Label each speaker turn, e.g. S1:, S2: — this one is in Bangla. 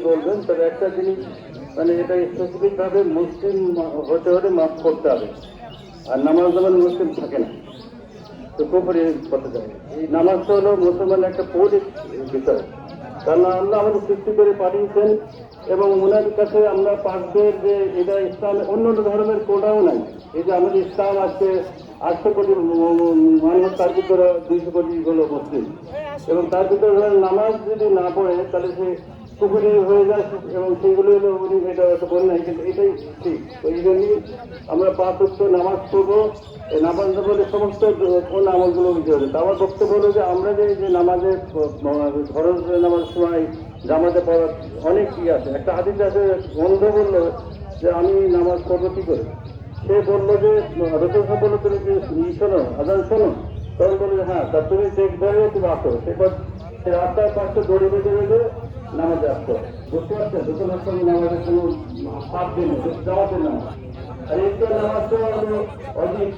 S1: বলবেন, তবে একটা জিনিস মানে এটা স্পেসিফিকভাবে মুসলিম হতে হলে মাফ করতে হবে, আর নামাজ যখন মুসলিম থাকে না তো কুফরি করতে যায়। এই নামাজটা হলো মুসলমানের একটা পৌরিক বিষয়, কারণ আল্লাহ আমাদের সৃষ্টি করে পাঠিয়েছেন এবং ওনার কাছে আমরা পাঠদের যে এটা ইসলাম অন্য অন্য ধর্মের কোটাও নাই। এই যে আমাদের ইসলাম আজকে 800 কোটি মানুষ, তার ভিতরে 200 কোটি হলো মুসলিম, এবং তার ভিতরে নামাজ যদি না পড়ে তাহলে সে কুকুরি হয়ে যায়, এবং সেইগুলো হলো উনি এটা বলেন নাই, কিন্তু এটাই ঠিক। তো এই জন্যই আমরা 5 ওয়াক্ত নামাজ পড়বো। এই নামাজ বলে সমস্ত কোন আমলগুলো দিতে হবে। তো আমার বক্তব্য হলো যে আমরা যে নামাজে ফরজ নামাজের সময় জামাতে পড়ার অনেক কি আছে। একটা হাদিস আছে, বন্ধ বললো যে আমি নামাজ পড়বো কি করে, সে বললো যে রসুল সাহেব বললো তুমি কি শোনো, আজান শোনো, তখন বললো যে হ্যাঁ, তা তুমি দেখবে তুমি আসো। সেবার সে রাস্তার পাশে দড়ি বেঁধে বেঁধে নামাজে আসতো। বুঝতে পারছেন, রসুল আসলে নামাজের কোনো হাত দিন জামাতের নামাজ, আর এই নামাজটা অধিক